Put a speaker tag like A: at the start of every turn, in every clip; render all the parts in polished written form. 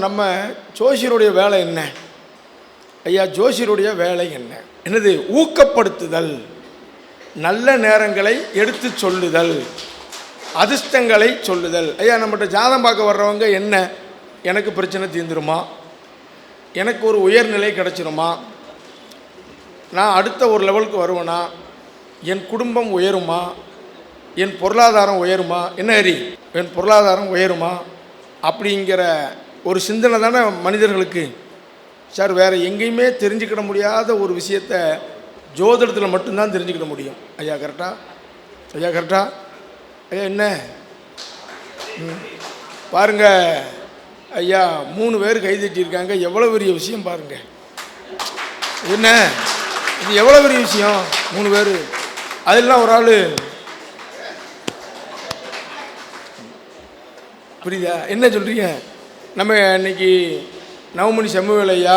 A: நம்ம ஜோசியருடைய வேலை என்ன ஐயா? ஜோசியருடைய வேலை என்னது? ஊக்கப்படுத்துதல், நல்ல நேரங்களை எடுத்து சொல்லுதல், அதிர்ஷ்டங்களை சொல்லுதல். ஐயா, நம்மகிட்ட ஜாதகம் பார்க்க வர்றவங்க என்ன, எனக்கு பிரச்சனை தீர்ந்துருமா, எனக்கு ஒரு உயர்நிலை கிடச்சிருமா, நான் அடுத்த ஒரு லெவலுக்கு வருவேனா, என் குடும்பம் உயருமா, என் பொருளாதாரம் உயருமா, என்ன ஹரி என் பொருளாதாரம் உயருமா அப்படிங்கிற ஒரு சிந்தனை தானே மனிதர்களுக்கு. சார், வேறு எங்கேயுமே தெரிஞ்சுக்கிட முடியாத ஒரு விஷயத்தை ஜோதிடத்தில் மட்டும்தான் தெரிஞ்சுக்கிட முடியும். ஐயா கரெக்டா? ஐயா கரெக்டா? ஐயா என்ன பாருங்க ஐயா, 3 பேர் கைதட்டியிருக்காங்க. எவ்வளோ பெரிய விஷயம் பாருங்க. என்ன இது எவ்வளோ பெரிய விஷயம்? 3 பேர், அதெல்லாம் ஒரு ஆள். புரியுதா என்ன சொல்கிறீங்க? நம்ம இன்னைக்கு நவமணி செம்மவேல் ஐயா,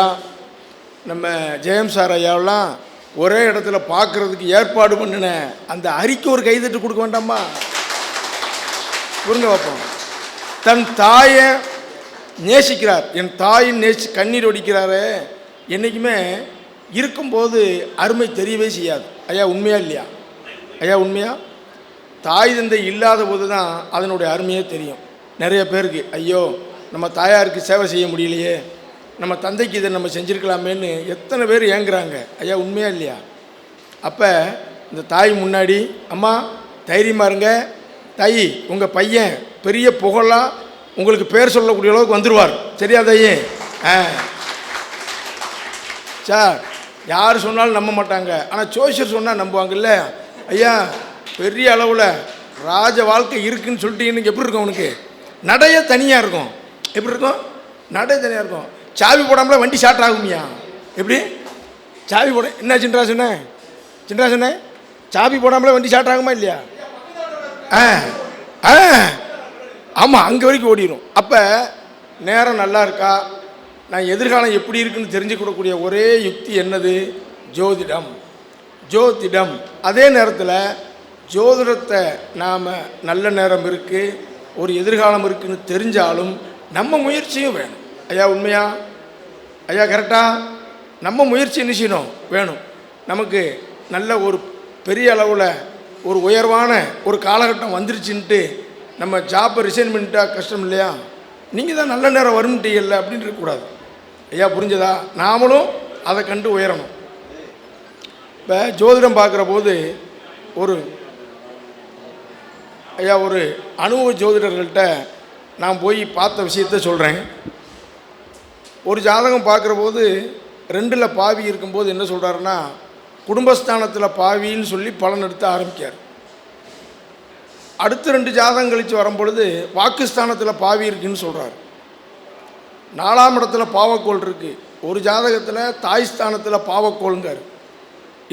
A: நம்ம ஜெயம் சார் ஐயாவெல்லாம் ஒரே இடத்துல பார்க்குறதுக்கு ஏற்பாடு பண்ணின அந்த அறிக்கை ஒரு கைதட்டு கொடுக்க வேண்டாமா? புரிஞ்சு பார்ப்போம். தன் தாயை நேசிக்கிறார், என் தாயின் கண்ணீர் ஒடிக்கிறாரு. என்றைக்குமே இருக்கும்போது அருமை தெரியவே செய்யாது. ஐயா உண்மையா இல்லையா? ஐயா உண்மையா? தாய் தந்தை இல்லாத போது தான் அதனுடைய அருமையே தெரியும். நிறைய பேருக்கு ஐயோ நம்ம தாயாருக்கு சேவை செய்ய முடியலையே, நம்ம தந்தைக்கு இதை நம்ம செஞ்சுருக்கலாமேன்னு எத்தனை பேர் ஏங்குறாங்க. ஐயா உண்மையா இல்லையா? அப்போ இந்த தாய் முன்னாடி, அம்மா தைரியமாக இருங்க தாயி, உங்கள் பையன் பெரிய புகழாக உங்களுக்கு பேர் சொல்லக்கூடிய அளவுக்கு வந்துடுவார். சரியா தாயி? சார், யார் சொன்னாலும் நம்ப மாட்டாங்க, ஆனால் ஜோசியர் சொன்னால் நம்புவாங்கல்ல. ஐயா பெரிய அளவில் ராஜ வாழ்க்கை இருக்குன்னு சொல்லிட்டு எனக்கு எப்படி இருக்கும்? அவனுக்கு நடைய தனியாக இருக்கும். எப்படி இருக்கும்? நடை தனியாக இருக்கும். சாவி போடாமல வண்டி ஸ்டார்ட் ஆகுமியா? எப்படி சாவி போட என்ன சின்ராசனே? சின்ராசனே, சாவி போடாமல வண்டி ஸ்டார்ட் ஆகுமா இல்லையா? ஆமாம், அங்கே வரைக்கும் ஓடிடும். அப்போ நேரம் நல்லா இருக்கா, நான் எதிர்காலம் எப்படி இருக்குன்னு தெரிஞ்சுக்கூடக்கூடிய ஒரே யுக்தி என்னது? ஜோதிடம். ஜோதிடம். அதே நேரத்தில் ஜோதிடத்தை நாம் நல்ல நேரம் இருக்குது, ஒரு எதிர்காலம் இருக்குன்னு தெரிஞ்சாலும் நம்ம முயற்சியும் வேணும். ஐயா உண்மையா? ஐயா கரெக்டா? நம்ம முயற்சி என்ன செய்யணும்? வேணும். நமக்கு நல்ல ஒரு பெரிய அளவில் ஒரு உயர்வான ஒரு காலகட்டம் வந்துருச்சுன்ட்டு நம்ம ஜாப்பை ரிசைன் பண்ணிட்டா கஷ்டம் இல்லையா? நீங்கள் தான் நல்ல நேரம் வரும்ட்டீங்கல்ல அப்படின்னு இருக்கக்கூடாது. ஐயா புரிஞ்சதா? நாமளும் அதை கண்டு உயரணும். இப்போ ஜோதிடம் பார்க்குற போது ஒரு அனுபவ ஜோதிடர்கள்ட்ட நான் போய் பார்த்த விஷயத்த சொல்கிறேன். ஒரு ஜாதகம் பார்க்குற போது 2ல் பாவி இருக்கும்போது என்ன சொல்கிறாருன்னா, குடும்பஸ்தானத்தில் பாவின்னு சொல்லி பலன் எடுத்து ஆரம்பிக்கார். அடுத்த 2 ஜாதகம் கழித்து வரும்பொழுது வாக்குஸ்தானத்தில் பாவி இருக்குன்னு சொல்கிறார். 4ஆம் இடத்துல பாவக்கோள் இருக்குது. ஒரு ஜாதகத்தில் தாய்ஸ்தானத்தில் பாவக்கோளுங்கார்,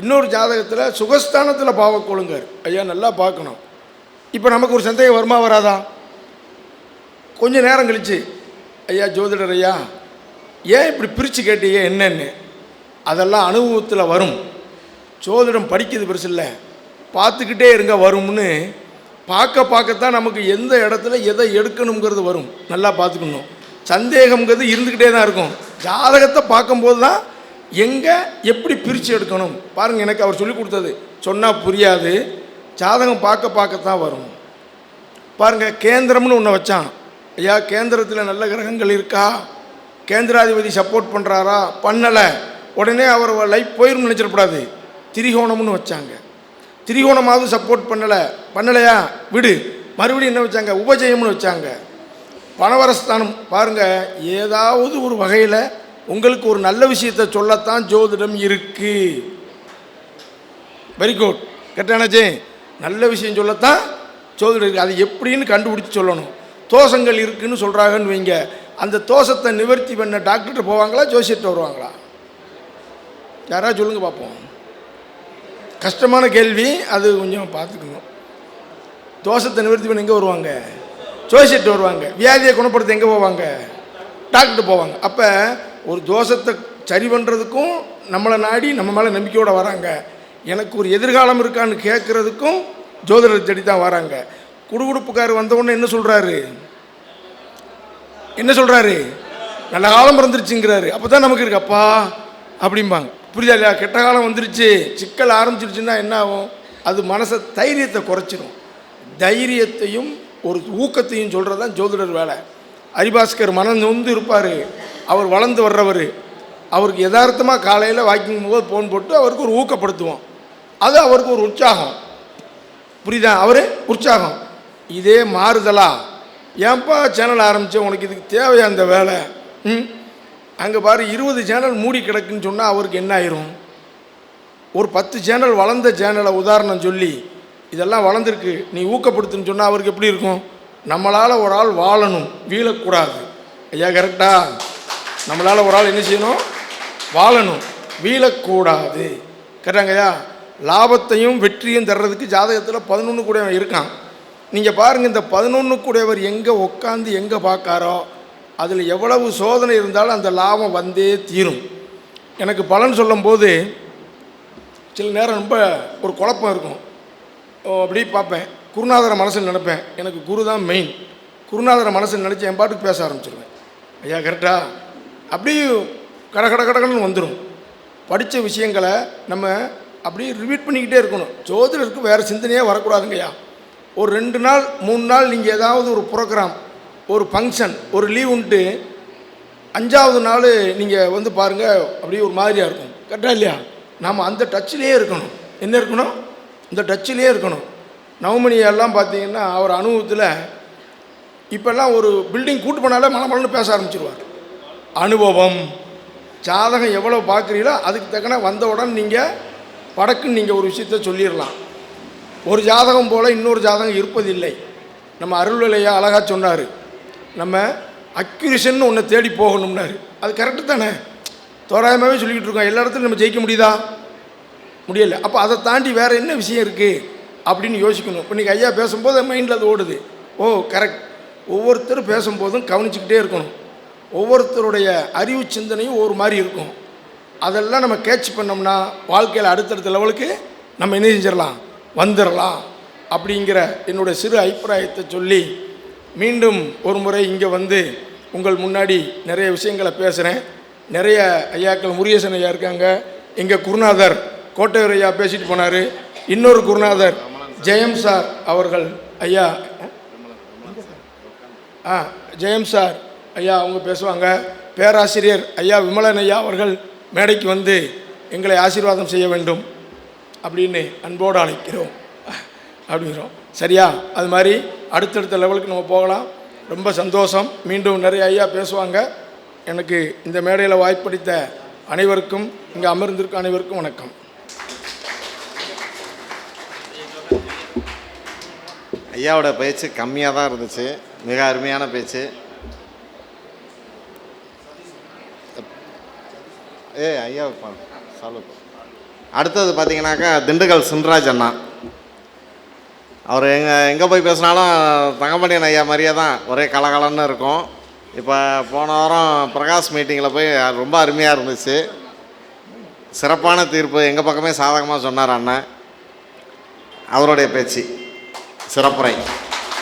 A: இன்னொரு ஜாதகத்தில் சுகஸ்தானத்தில் பாவக்கோளுங்கார். ஐயா நல்லா பார்க்கணும். இப்போ நமக்கு ஒரு சந்தேகம் வருமா வராதா? கொஞ்சம் நேரம் கழிச்சு, ஐயா ஜோதிடர் ஐயா ஏன் இப்படி பிரித்து கேட்டீங்க என்னன்னு? அதெல்லாம் அனுபவத்தில் வரும். ஜோதிடம் படிக்கிறது பெருசு இல்லை, பார்த்துக்கிட்டே இருங்க வரும்னு. பார்க்கத்தான் நமக்கு எந்த இடத்துல எதை எடுக்கணுங்கிறது வரும். நல்லா பார்த்துக்கணும். சந்தேகங்கிறது இருந்துக்கிட்டே தான் இருக்கும். ஜாதகத்தை பார்க்கும்போது தான் எங்கே எப்படி பிரித்து எடுக்கணும் பாருங்கள். எனக்கு அவர் சொல்லி கொடுத்தது சொன்னால் புரியாது, ஜாதகம் பார்க்கத்தான் வரும். பாருங்கள், கேந்திரம்னு ஒன்று வச்சான். ஐயா கேந்திரத்தில் நல்ல கிரகங்கள் இருக்கா, கேந்திராதிபதி சப்போர்ட் பண்ணுறாரா, பண்ணலை, உடனே அவர் லைஃப் போயிடும் நினச்சிடக்கூடாது. திரிகோணம்னு வச்சாங்க. திரிகோணமாவது சப்போர்ட் பண்ணலையா விடு. மறுபடியும் என்ன வச்சாங்க? உபஜயம்னு வச்சாங்க. பணவரஸ்தானம். பாருங்கள், ஏதாவது ஒரு வகையில் உங்களுக்கு ஒரு நல்ல விஷயத்தை சொல்லத்தான் ஜோதிடம் இருக்குது. வெரி குட், கரெக்டானாச்சே? நல்ல விஷயம் சொல்லத்தான் ஜோதிடம் இருக்குது. அது எப்படின்னு கண்டுபிடிச்சி சொல்லணும். தோஷங்கள் இருக்குதுன்னு சொல்கிறாங்கன்னு வைங்க, அந்த தோஷத்தை நிவர்த்தி பண்ண டாக்டர்கிட்ட போவாங்களா, ஜோசியர்கிட்ட வருவாங்களா? யாராவது சொல்லுங்க பார்ப்போம். கஷ்டமான கேள்வி அது, கொஞ்சம் பார்த்துக்கணும். தோஷத்தை நிவர்த்தி பண்ண எங்கே வருவாங்க? ஜோசியர்கிட்ட வருவாங்க. வியாதியை குணப்படுத்த எங்கே போவாங்க? டாக்டர்கிட்ட போவாங்க. அப்போ ஒரு தோஷத்தை சரி பண்ணுறதுக்கும் நம்மளை நாடி நம்ம மேலே நம்பிக்கையோடு வராங்க. எனக்கு ஒரு எதிர்காலம் இருக்கான்னு கேட்குறதுக்கும் ஜோதிடர் தேடி தான் வராங்க. குடுகுடுப்புக்கார் வந்தவுடனே என்ன சொல்கிறாரு? நல்ல காலம் பிறந்துருச்சுங்கிறாரு. அப்போ தான் நமக்கு இருக்கப்பா அப்படிம்பாங்க. புரியுதா இல்லையா? கெட்ட காலம் வந்துருச்சு, சிக்கல் ஆரம்பிச்சிருச்சுன்னா என்ன ஆகும்? அது மனசை தைரியத்தை குறைச்சிடும். தைரியத்தையும் ஒரு ஊக்கத்தையும் சொல்கிறது தான் ஜோதிடர் வேலை. ஹரிபாஸ்கர் மனம் நொந்து இருப்பார், அவர் வளர்ந்து வர்றவர். அவருக்கு யதார்த்தமாக காலையில் வாக்கிங் போது ஃபோன் போட்டு அவருக்கு ஒரு ஊக்கப்படுத்துவோம். அது அவருக்கு ஒரு உற்சாகம். புரியுதா? அவர் உற்சாகம். இதே மாறுதலா, ஏன்பா சேனல் ஆரம்பித்தேன், உனக்கு இதுக்கு தேவையா அந்த வேலை? அங்கே பாரு 20 சேனல் மூடி கிடக்குன்னு சொன்னால் அவருக்கு என்ன ஆயிரும்? ஒரு 10 சேனல் வளர்ந்த சேனலை உதாரணம் சொல்லி இதெல்லாம் வளர்ந்துருக்கு நீ ஊக்கப்படுத்துன்னு சொன்னால் அவருக்கு எப்படி இருக்கும்? நம்மளால் ஒரு ஆள் வாழணும், வீழக்கூடாது. ஐயா கரெக்டா? நம்மளால் ஒரு ஆள் என்ன செய்யணும்? வாழணும், வீழக்கூடாது. கரெக்டாங்கய்யா? லாபத்தையும் வெற்றியும் தர்றதுக்கு ஜாதகத்தில் 11 கூடையவன் இருக்கான். நீங்கள் பாருங்கள், இந்த 11 கூடையவர் எங்கே உட்காந்து எங்கே பார்க்காரோ அதில் எவ்வளவு சோதனை இருந்தாலும் அந்த லாபம் வந்தே தீரும். எனக்கு பலன் சொல்லும்போது சில நேரம் ரொம்ப ஒரு குழப்பம் இருக்கும். அப்படி பார்ப்பேன், குருநாதரை மனசில் நினைப்பேன். எனக்கு குரு தான் மெயின். குருநாதரை மனசில் நினச்சி என் பாட்டுக்கு பேச ஆரம்பிச்சிருவேன். ஐயா கரெக்டா? அப்படியே கடகடன்னு வந்துடும். படித்த விஷயங்களை நம்ம அப்படியே ரிப்பீட் பண்ணிக்கிட்டே இருக்கணும். ஜோதிடருக்கு வேறு சிந்தனையே வரக்கூடாதுங்கய்யா. ஒரு 2 நாள் 3 நாள் நீங்கள் ஏதாவது ஒரு ப்ரோக்ராம், ஒரு ஃபங்க்ஷன், ஒரு லீவுன்ட்டு 5ஆவது நாள் நீங்கள் வந்து பாருங்கள், அப்படியே ஒரு மாதிரியாக இருக்கும். கரெக்டாக இல்லையா? நாம் அந்த டச்சிலே இருக்கணும். என்ன இருக்கணும்? இந்த டச்சிலே இருக்கணும். நவமணியெல்லாம் பார்த்தீங்கன்னா அவர் அனுபவத்தில் இப்போல்லாம் ஒரு பில்டிங் கூட்டு போனாலே மலமலன்னு பேச ஆரம்பிச்சிருவார். அனுபவம், ஜாதகம் எவ்வளோ பார்க்குறீங்களோ அதுக்கு தக்கன வந்த உடனே நீங்கள் படக்குன்னு நீங்கள் ஒரு விஷயத்த சொல்லிடலாம். ஒரு ஜாதகம் போல் இன்னொரு ஜாதகம் இருப்பதில்லை. நம்ம அருள்நிலையா அழகாக சொன்னார், நம்ம அக்யூரேஷன் ஒன்று தேடி போகணும்னாரு. அது கரெக்டு தானே? தோராயமாகவே சொல்லிக்கிட்டு இருக்கோம். எல்லா இடத்துலையும் நம்ம ஜெயிக்க முடியுதா? முடியலை. அப்போ அதை தாண்டி வேறு என்ன விஷயம் இருக்குது அப்படின்னு யோசிக்கணும். இப்போ இன்றைக்கி ஐயா பேசும்போது மைண்டில் அது ஓடுது. ஓ கரெக்ட். ஒவ்வொருத்தரும் பேசும்போதும் கவனிச்சுக்கிட்டே இருக்கணும். ஒவ்வொருத்தருடைய அறிவு சிந்தனையும் ஒரு மாதிரி இருக்கும். அதெல்லாம் நம்ம கேட்ச் பண்ணோம்னா வாழ்க்கையில் அடுத்தடுத்த லெவலுக்கு நம்ம என்ன செஞ்சிடலாம், வந்துடலாம். அப்படிங்கிற என்னுடைய சிறு அபிப்பிராயத்தை சொல்லி மீண்டும் ஒரு முறை இங்கே வந்து உங்கள் முன்னாடி நிறைய விஷயங்களை பேசுகிறேன். நிறைய ஐயாக்கள், முருகேசன் ஐயா இருக்காங்க, எங்கள் குருநாதர் கோட்டையூர் ஐயா பேசிட்டு போனார். இன்னொரு குருநாதர் ஜெயம் சார் அவர்கள் ஐயா, ஜெயம் சார் ஐயா அவங்க பேசுவாங்க. பேராசிரியர் ஐயா விமலன் ஐயா அவர்கள் மேடைக்கு வந்து எங்களை ஆசீர்வாதம் செய்ய வேண்டும் அப்படின்னு அன்போடு அழைக்கிறோம் அப்படிங்கிறோம். சரியா? அது மாதிரி அடுத்தடுத்த லெவலுக்கு நம்ம போகலாம். ரொம்ப சந்தோஷம். மீண்டும் நிறைய ஐயா பேசுவாங்க. எனக்கு இந்த மேடையில் வாய்ப்பளித்த அனைவருக்கும், இங்கே அமர்ந்திருக்க அனைவருக்கும் வணக்கம்.
B: ஐயாவோட பேச்சு கம்மியாக தான் இருந்துச்சு, மிக அருமையான பேச்சு. ஐயா சால்வ். அடுத்தது பார்த்தீங்கன்னாக்கா திண்டுக்கல் சின்ராஜ் அண்ணா. அவர் எங்கே போய் பேசினாலும் தங்கமணியன் ஐயா மாதிரியே தான் ஒரே கலகலன்னு இருக்கும். இப்போ போன வாரம் பிரகாஷ் மீட்டிங்கில் போய் ரொம்ப அருமையாக இருந்துச்சு. சிறப்பான தீர்ப்பு, எங்கள் பக்கமே சாதகமாக சொன்னார் அண்ணன். அவருடைய பேச்சு சிறப்புரை.